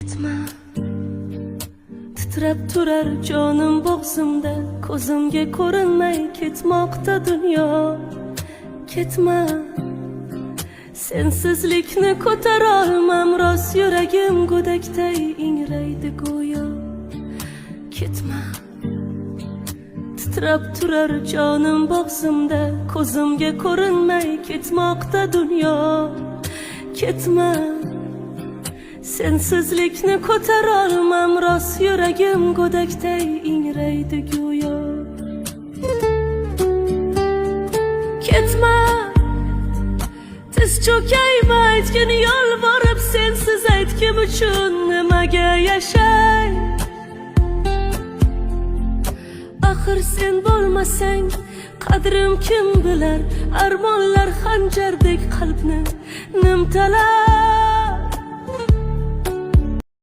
Ketma, titrab turar jonim bo'g'zimda, ko'zimga ko'rinmay ketmoqda dunyo. Ketma, sensizlikni ko'tara olmam, rost yuragim go'dakday ingraydi go'yo. Ketma, titrab turar jonim bo'g'zimda, ko'zimga ko'rinmay ketmoqda dunyo. Ketma, sensizlikni ko'tara olmam, rost yuragim go'dakday ingraydi go'yo. Ketma, tiz cho'kayma, aytgin yolvorib, sensiz aytgim uchun nimaga yashay. Axir sen bo'lmasang qadrim kim bilar, armonlar xanjardek qalbni nimtalar.